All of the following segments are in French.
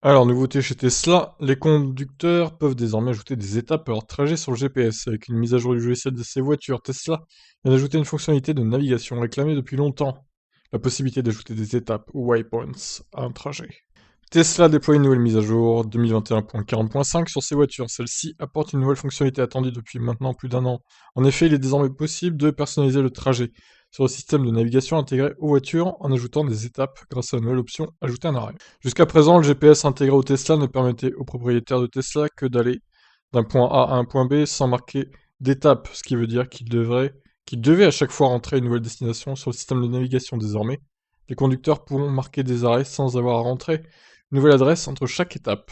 Alors, nouveauté chez Tesla, les conducteurs peuvent désormais ajouter des étapes à leur trajet sur le GPS. Avec une mise à jour du logiciel de ces voitures, Tesla vient d'ajouter une fonctionnalité de navigation réclamée depuis longtemps. La possibilité d'ajouter des étapes ou waypoints à un trajet. Tesla déploie une nouvelle mise à jour 2021.40.5 sur ses voitures. Celle-ci apporte une nouvelle fonctionnalité attendue depuis maintenant plus d'un an. En effet, il est désormais possible de personnaliser le trajet sur le système de navigation intégré aux voitures en ajoutant des étapes grâce à la nouvelle option Ajouter un arrêt. Jusqu'à présent, le GPS intégré au Tesla ne permettait aux propriétaires de Tesla que d'aller d'un point A à un point B sans marquer d'étape, ce qui veut dire qu'ils devaient à chaque fois rentrer une nouvelle destination sur le système de navigation désormais. Les conducteurs pourront marquer des arrêts sans avoir à rentrer une nouvelle adresse entre chaque étape.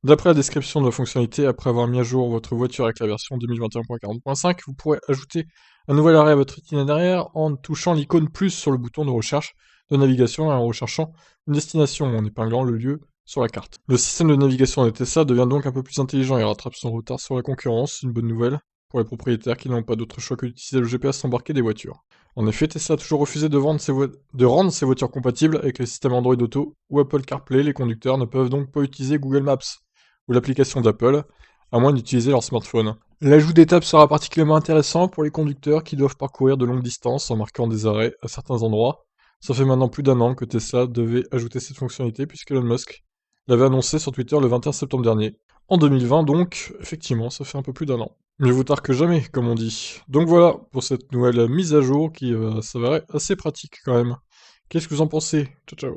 D'après la description de la fonctionnalité, après avoir mis à jour votre voiture avec la version 2021.40.5, vous pourrez ajouter un nouvel arrêt à votre itinéraire en touchant l'icône plus sur le bouton de recherche de navigation et en recherchant une destination en épinglant le lieu sur la carte. Le système de navigation de Tesla devient donc un peu plus intelligent et rattrape son retard sur la concurrence, une bonne nouvelle pour les propriétaires qui n'ont pas d'autre choix que d'utiliser le GPS embarqué des voitures. En effet, Tesla a toujours refusé de rendre ses voitures compatibles avec le système Android Auto ou Apple CarPlay. Les conducteurs ne peuvent donc pas utiliser Google Maps ou l'application d'Apple, à moins d'utiliser leur smartphone. L'ajout d'étapes sera particulièrement intéressant pour les conducteurs qui doivent parcourir de longues distances en marquant des arrêts à certains endroits. Ça fait maintenant plus d'un an que Tesla devait ajouter cette fonctionnalité puisque Elon Musk l'avait annoncé sur Twitter le 21 septembre dernier. En 2020 donc, effectivement, ça fait un peu plus d'un an. Mieux vaut tard que jamais, comme on dit. Donc voilà, pour cette nouvelle mise à jour qui s'avérait assez pratique quand même. Qu'est-ce que vous en pensez? Ciao ciao.